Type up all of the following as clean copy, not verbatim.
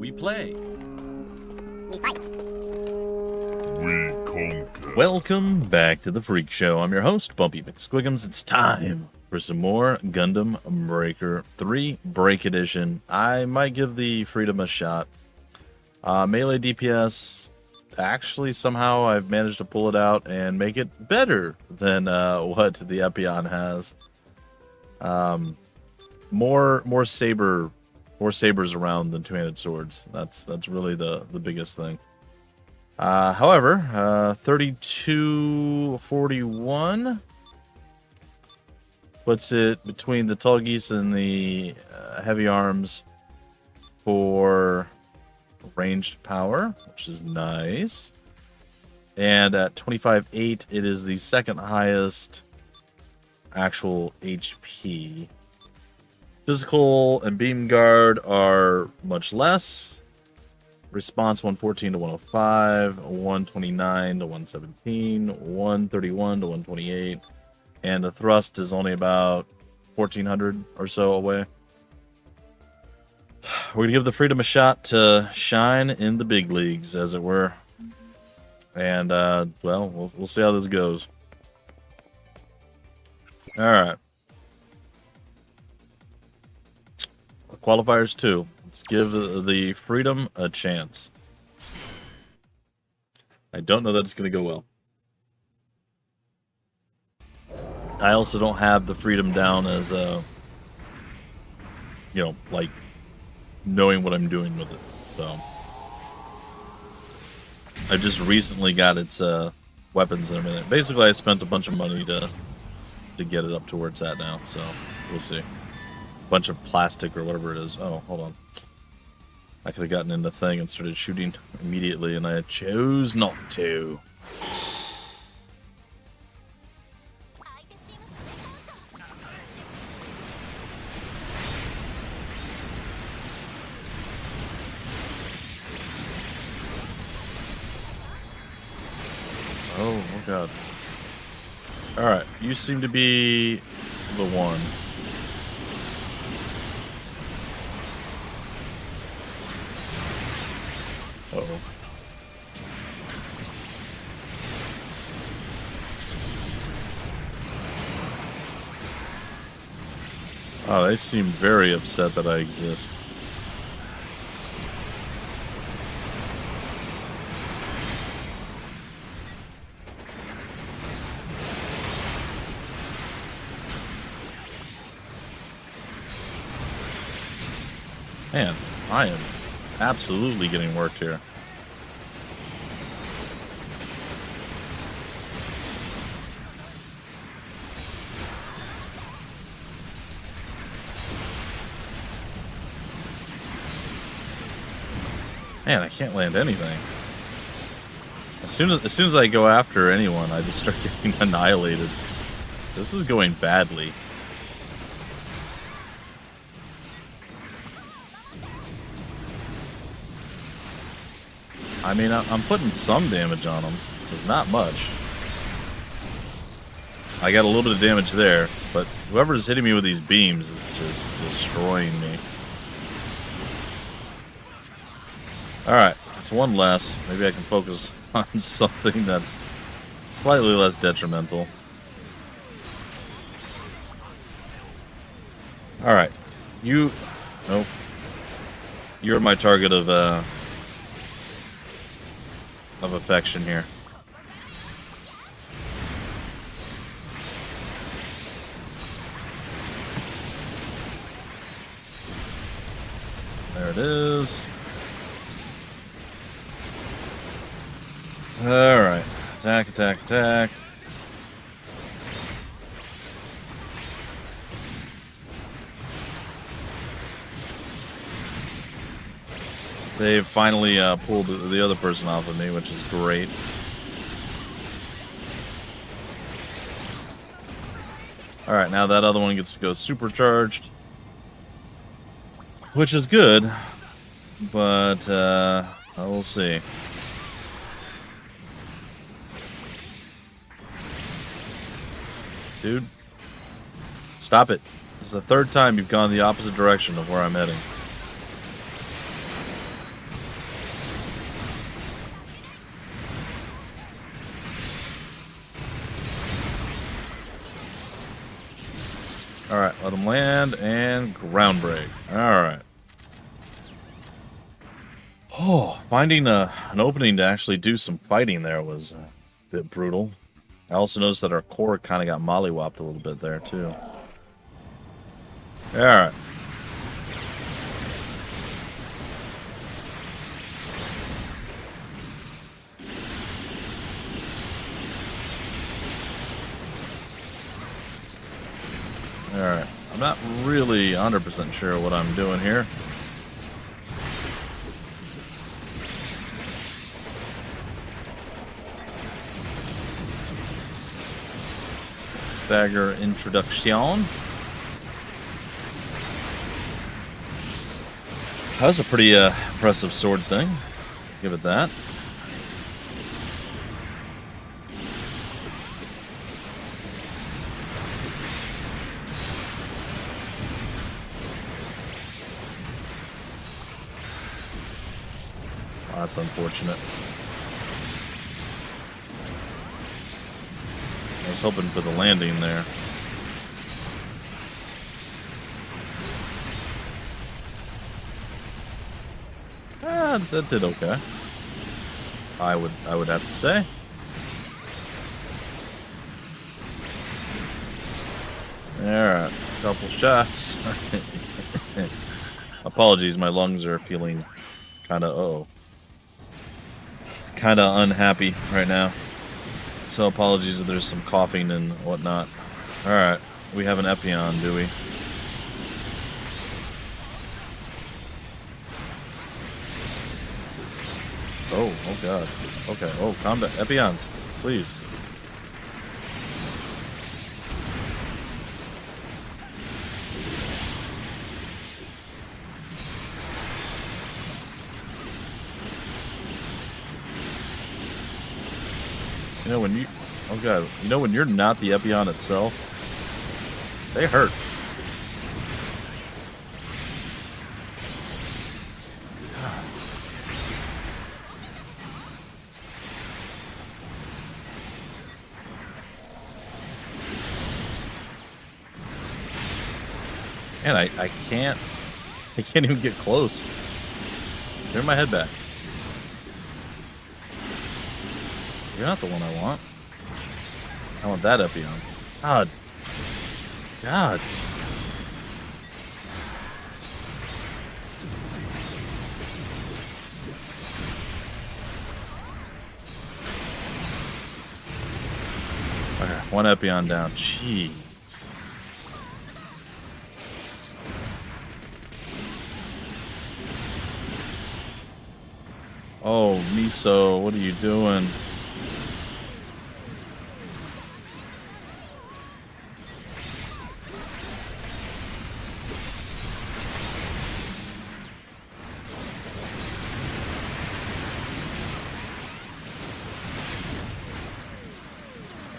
We play. We fight. We conquer. Welcome back to the Freak Show. I'm your host, Bumpy McSquiggums. It's time for some more Gundam Breaker 3 Break Edition. I might give the Freedom a shot. Melee DPS, actually somehow I've managed to pull it out and make it better than what the Epion has. More sabers around than two-handed swords. That's really the biggest thing. However, 3241 puts it between the Tallgeese and the heavy arms for ranged power, which is nice. And at 25.8, it is the second highest actual HP. Physical and beam guard are much less. Response 114 to 105, 129 to 117, 131 to 128, and the thrust is only about 1400 or so away. We're gonna give the Freedom a shot to shine in the big leagues, as it were. And well, we'll see how this goes. All right. Qualifiers 2. Let's give the Freedom a chance. I don't know that it's going to go well. I also don't have the Freedom down as, like knowing what I'm doing with it. So I just recently got its weapons and everything. Basically, I spent a bunch of money to get it up to where it's at now. So we'll see. Bunch of plastic or whatever it is. Oh, hold on. I could have gotten in the thing and started shooting immediately, and I chose not to. Oh god. Alright, you seem to be the one. Uh-oh. Oh, they seem very upset that I exist. Man, I am absolutely getting worked here. Man, I can't land anything. As soon as I go after anyone, I just start getting annihilated. This is going badly. I mean, I'm putting some damage on them. There's not much. I got a little bit of damage there, but whoever's hitting me with these beams is just destroying me. Alright, it's one less. Maybe I can focus on something that's slightly less detrimental. Alright. Nope. You're my target of affection here. There it is. Alright. Attack, attack, attack. They've finally pulled the other person off of me, which is great. Alright, now that other one gets to go supercharged. Which is good. But, we'll see. Dude. Stop it. It's the third time you've gone the opposite direction of where I'm heading. Alright, let them land and ground break. Alright. Oh, finding an opening to actually do some fighting there was a bit brutal. I also noticed that our core kind of got mollywopped a little bit there, too. Alright. Alright. I'm not really 100% sure what I'm doing here. Stagger introduction. That was a pretty impressive sword thing. Give it that. Oh, that's unfortunate. I was hoping for the landing there. That did okay. I would have to say. Alright, couple shots. Apologies, my lungs are feeling kinda kinda unhappy right now. So apologies if there's some coughing and whatnot. Alright, we have an Epion, do we? Oh god. Okay, oh, combat. Epions, please. You know, when you... Oh god. You know when you're not the Epion itself? They hurt. Man, I can't even get close. Turn my head back. You're not the one I want. I want that Epion. God. God. Okay, one Epion down. Jeez. Oh, Miso, what are you doing?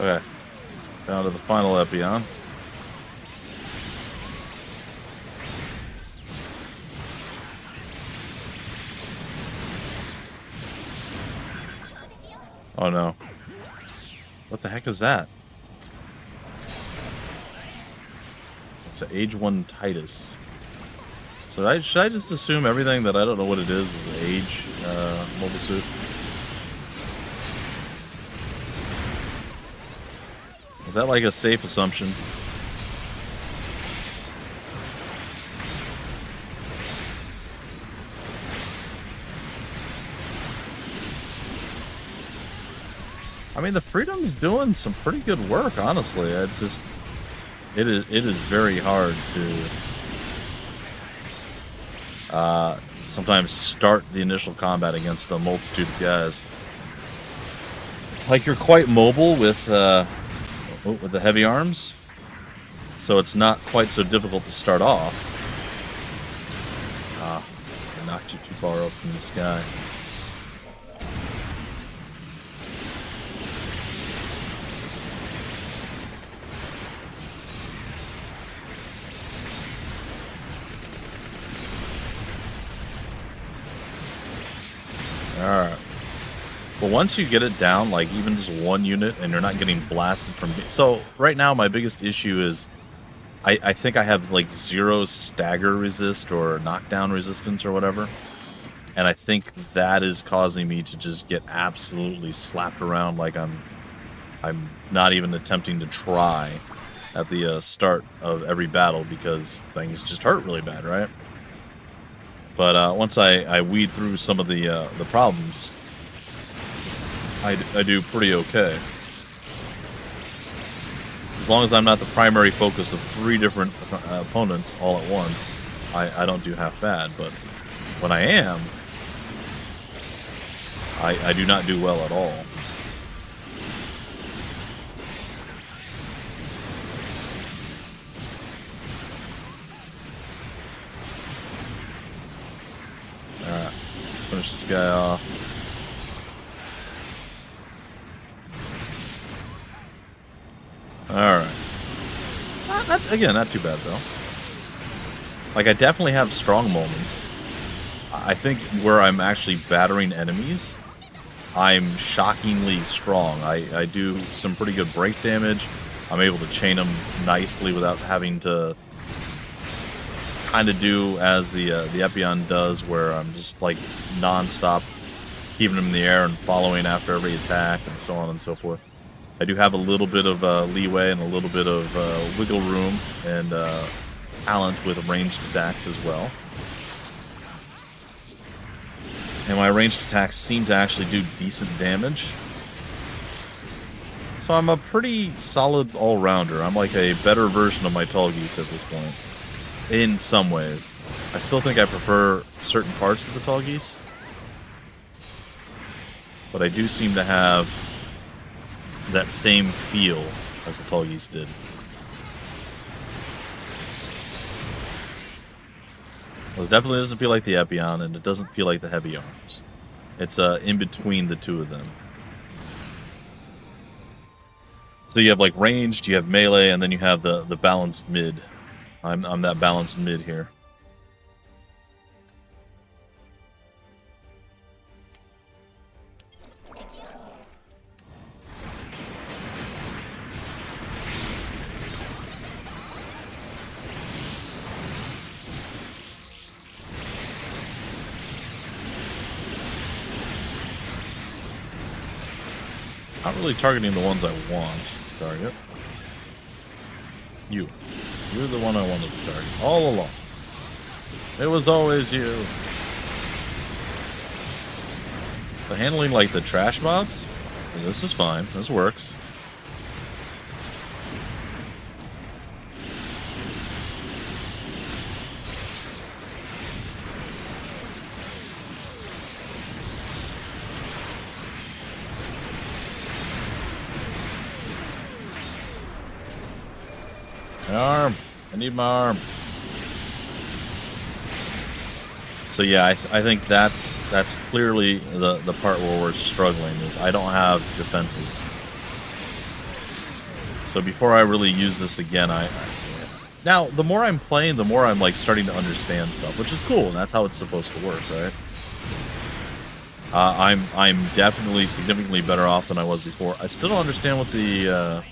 Okay. Down to the final Epion. Oh no. What the heck is that? It's an Age 1 Titus. So should I just assume everything that I don't know what it is an Age mobile suit? Is that like a safe assumption? I mean, the Freedom's doing some pretty good work, honestly. It's just, it is very hard to sometimes start the initial combat against a multitude of guys. Like, you're quite mobile with the heavy arms, so it's not quite so difficult to start off. Ah, I knocked you too far up in the sky. Alright. But once you get it down, like even just one unit, and you're not getting blasted from... So, right now, my biggest issue is I think I have like 0 stagger resist or knockdown resistance or whatever. And I think that is causing me to just get absolutely slapped around like I'm not even attempting to try at the start of every battle because things just hurt really bad, right? But once I weed through some of the problems, I do pretty okay. As long as I'm not the primary focus of 3 different opponents all at once, I don't do half bad. But when I am, I do not do well at all. Alright, let's finish this guy off. Alright. Again, not too bad, though. Like, I definitely have strong moments. I think where I'm actually battering enemies, I'm shockingly strong. I do some pretty good break damage. I'm able to chain them nicely without having to kind of do as the Epion does, where I'm just, like, non-stop keeping them in the air and following after every attack and so on and so forth. I do have a little bit of leeway and a little bit of wiggle room and talent with ranged attacks as well. And my ranged attacks seem to actually do decent damage. So I'm a pretty solid all-rounder. I'm like a better version of my Tall Geese at this point. In some ways. I still think I prefer certain parts of the Tall Geese. But I do seem to have that same feel as the Tall Geese did. Well, it definitely doesn't feel like the Epion, and it doesn't feel like the Heavy Arms. It's in between the two of them. So you have like ranged, you have melee, and then you have the balanced mid. I'm that balanced mid here. Not really targeting the ones I want to target. You. You're the one I wanted to target. All along. It was always you. So handling, like, the trash mobs? This is fine. This works. My arm. I need my arm. So yeah, I think that's clearly the part where we're struggling, is I don't have defenses. So before I really use this again, now the more I'm playing, the more I'm like starting to understand stuff, which is cool, and that's how it's supposed to work, right? I'm definitely significantly better off than I was before. I still don't understand what the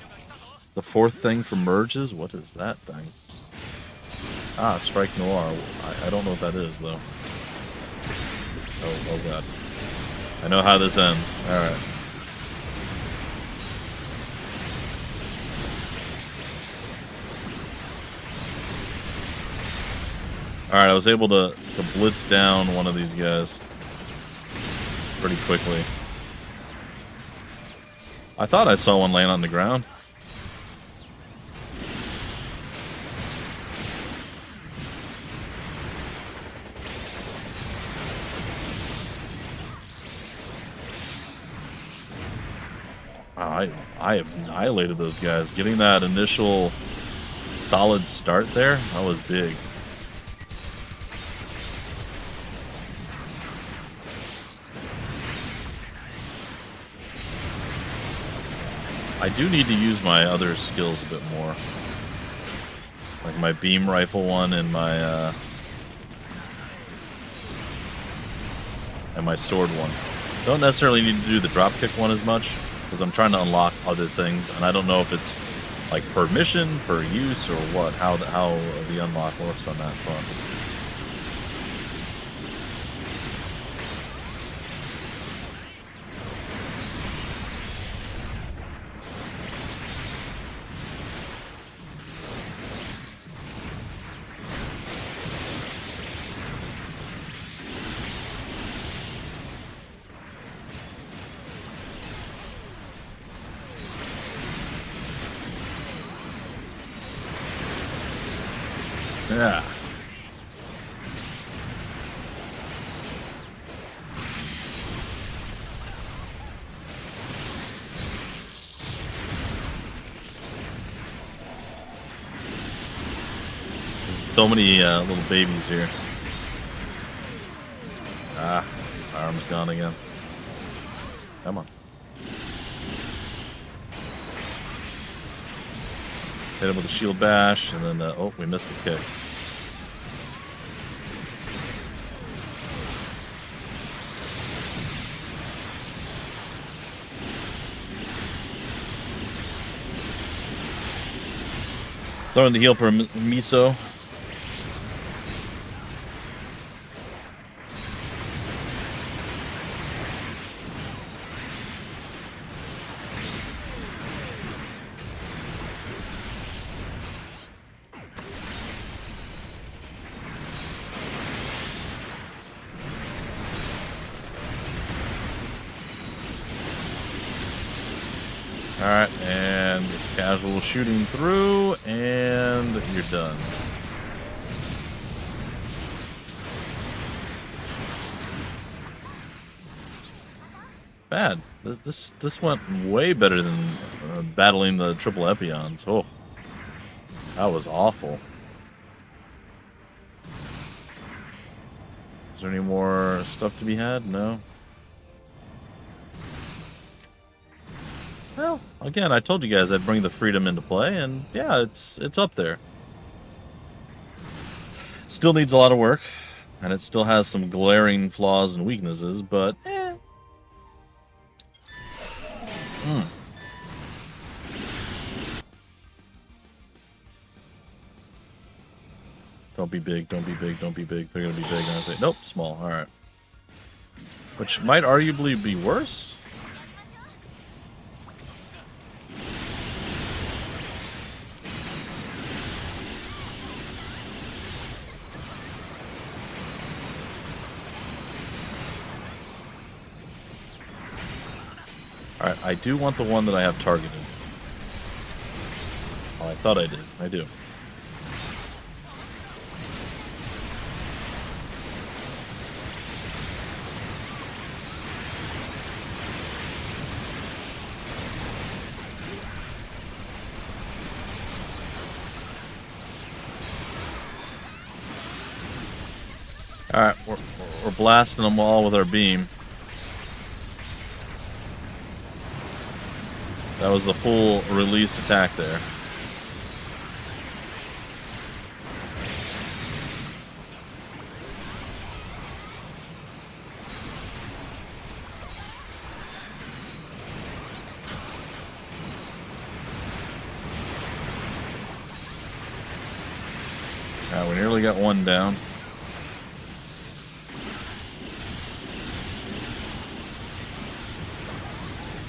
4th thing for merge is. What is that thing? Ah, Strike Noir. I don't know what that is, though. Oh god. I know how this ends. Alright. Alright, I was able to blitz down one of these guys pretty quickly. I thought I saw one laying on the ground. I have annihilated those guys. Getting that initial solid start there, that was big. I do need to use my other skills a bit more. Like my beam rifle one and my sword one. Don't necessarily need to do the dropkick one as much, because I'm trying to unlock other things, and I don't know if it's Like per mission, per use, or what? How the unlock works on that front? Yeah. So many little babies here. Ah, my arm's gone again. Come on. Hit him with a shield bash, and then, oh, we missed the kick. Throwing the heal for Miso. Alright, and just casual shooting through, and you're done. Bad. This went way better than battling the triple Epions. Oh, that was awful. Is there any more stuff to be had? No. Well, again, I told you guys I'd bring the Freedom into play, and yeah, it's up there. It still needs a lot of work, and it still has some glaring flaws and weaknesses, but Don't be big, don't be big, don't be big. They're gonna be big, aren't they? Nope, small. Alright. Which might arguably be worse. Alright, I do want the one that I have targeted. Oh, I thought I did. I do. Alright, we're blasting them all with our beam. That was the full release attack there. Alright, we nearly got one down.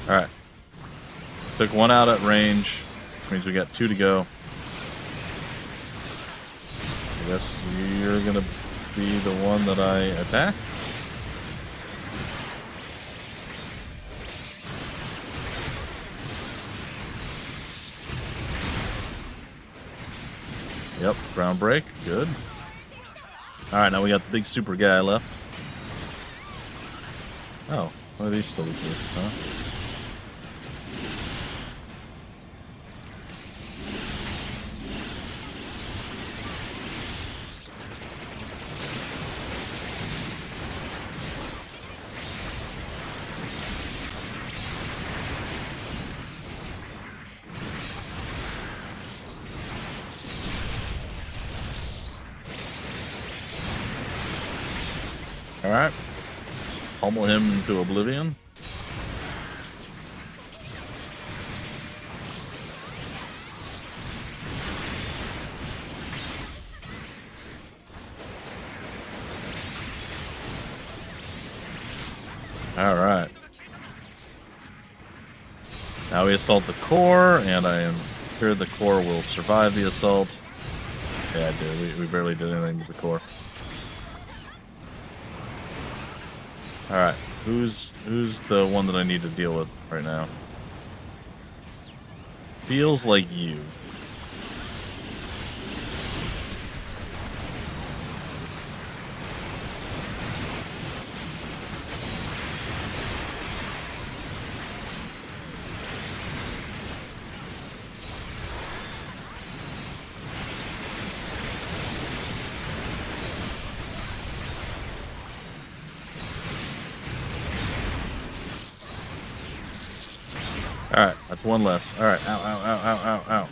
Alright. Took one out at range. Means we got two to go. I guess you're gonna be the one that I attack. Yep, ground break. Good. Alright, now we got the big super guy left. Oh, well, these still exist, huh? Alright. Let's pummel him into oblivion. Alright. Now we assault the core, and I am sure the core will survive the assault. Yeah, it did. We barely did anything to the core. Alright. Who's the one that I need to deal with right now? Feels like you. Alright, that's one less. Alright, ow, ow, ow, ow, ow, ow.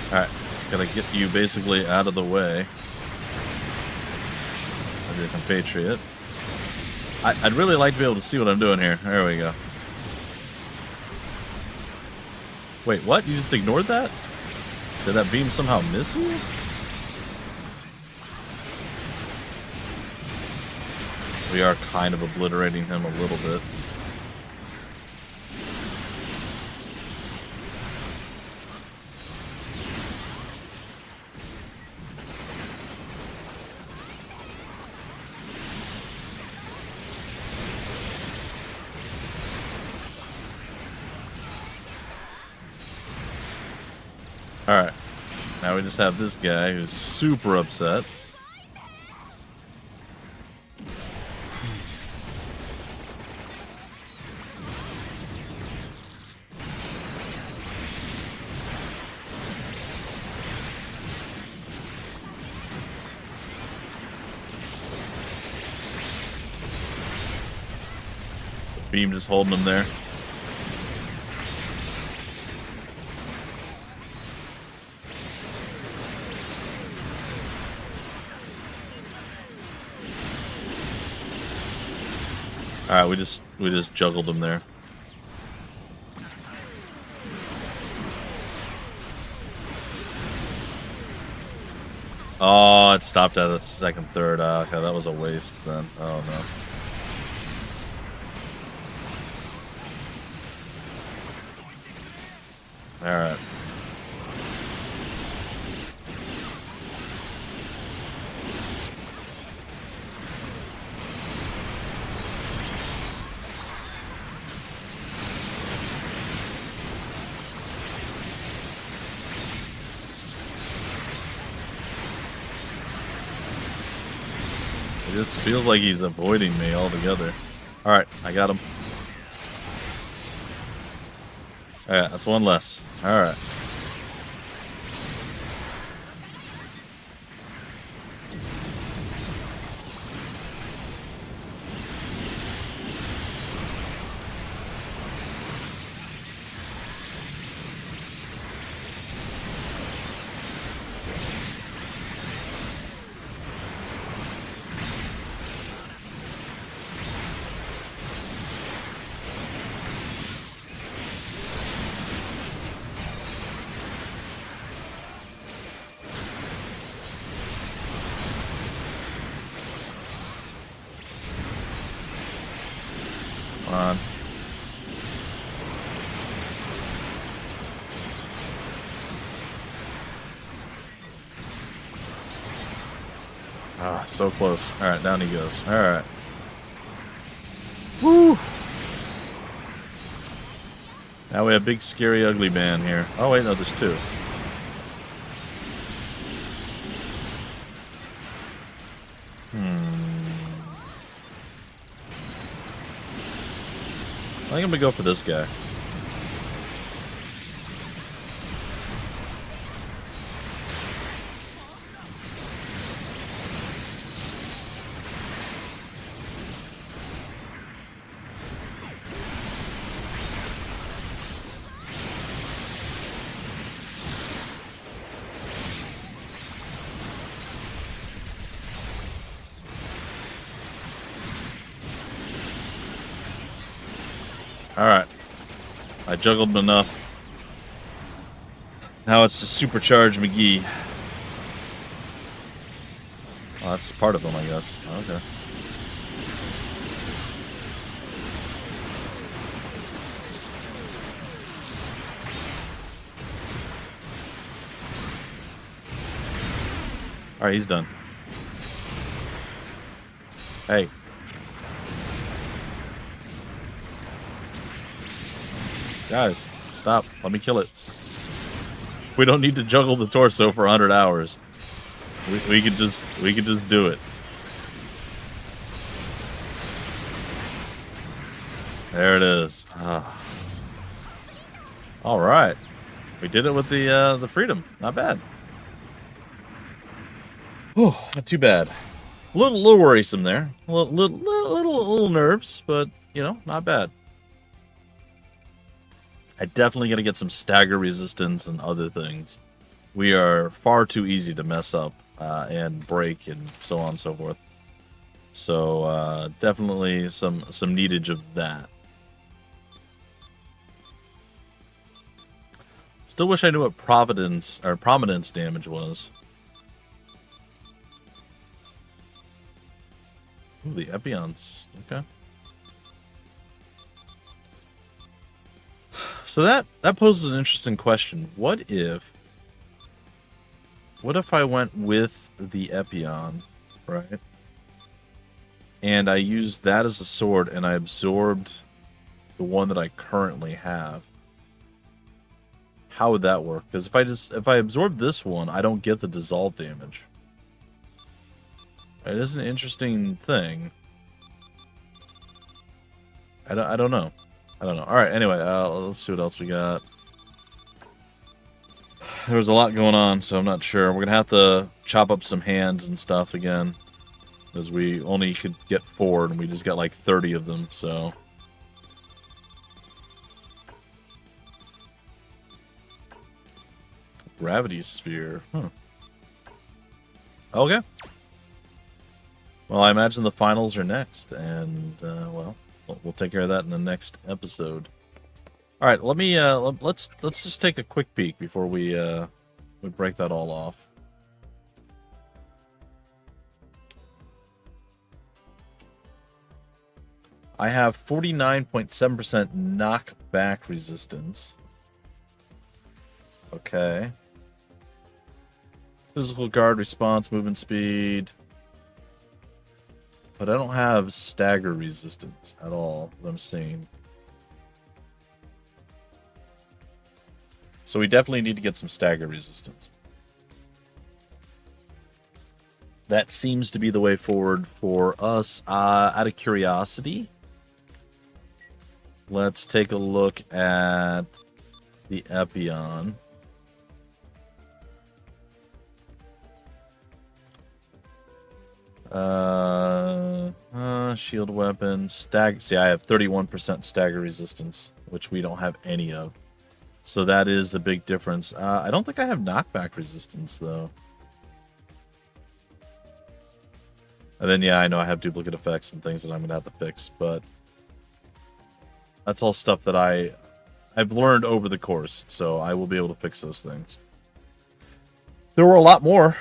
Alright, just gotta get you basically out of the way of your compatriot. I'd really like to be able to see what I'm doing here. There we go. Wait, what? You just ignored that? Did that beam somehow miss you? We are kind of obliterating him a little bit. Alright. Now we just have this guy who's super upset. Beam just holding him there. Alright, we just juggled him there. Oh, it stopped at a second, third. Okay, that was a waste then. Oh no. Alright. It just feels like he's avoiding me altogether. Alright, I got him. Alright, that's one less. Alright. On. Ah, so close. Alright, down he goes. Alright. Woo! Now we have big, scary, ugly man here. Oh, wait, no, there's two. I think I'm gonna go for this guy. Alright. I juggled him enough. Now it's to supercharge McGee. Oh, that's part of him, I guess. Okay. Alright, he's done. Hey. Guys, stop. Let me kill it. We don't need to juggle the torso for 100 hours. We could just do it. There it is. Ah. All right, we did it with the Freedom. Not bad. Oh, not too bad. A little worrisome there. A little nerves, but you know, not bad. I definitely got to get some stagger resistance and other things. We are far too easy to mess up and break and so on and so forth. So definitely some needage of that. Still wish I knew what prominence damage was. Ooh, the Epions. Okay. So that poses an interesting question. What if I went with the Epion, right? And I used that as a sword and I absorbed the one that I currently have. How would that work? Because if I absorb this one, I don't get the dissolve damage. It is an interesting thing. I don't know. I don't know. All right. Anyway, let's see what else we got. There was a lot going on, so I'm not sure. We're gonna have to chop up some hands and stuff again, because we only could get 4, and we just got like 30 of them. So. Gravity sphere. Huh. Okay. Well, I imagine the finals are next, and well, we'll take care of that in the next episode. All right, let me let's just take a quick peek before we break that all off. I have 49.7% knockback resistance. Okay. Physical guard response, movement speed. But I don't have stagger resistance at all that I'm seeing. So we definitely need to get some stagger resistance. That seems to be the way forward for us. Out of curiosity, let's take a look at the Epion. Shield weapon, stagger. See, I have 31% stagger resistance, which we don't have any of. So that is the big difference. I don't think I have knockback resistance, though. And then, yeah, I know I have duplicate effects and things that I'm going to have to fix, but that's all stuff that I've learned over the course, so I will be able to fix those things. There were a lot more.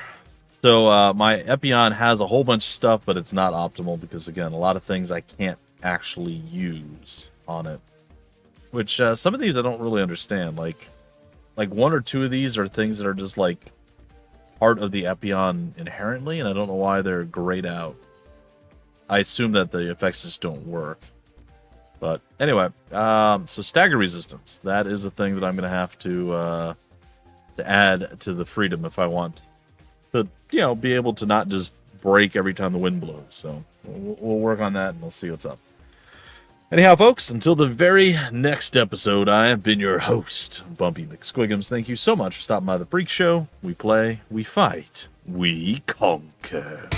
So my Epion has a whole bunch of stuff, but it's not optimal because, again, a lot of things I can't actually use on it. Which some of these I don't really understand. Like 1 or 2 of these are things that are just like part of the Epion inherently, and I don't know why they're grayed out. I assume that the effects just don't work. But anyway, so stagger resistance. That is a thing that I'm going to have to add to the Freedom if I want to, you know, be able to not just break every time the wind blows. So we'll work on that and we'll see what's up. Anyhow, folks, until the very next episode, I have been your host, Bumpy McSquigums. Thank you so much for stopping by the Freak Show. We play, we fight, we conquer.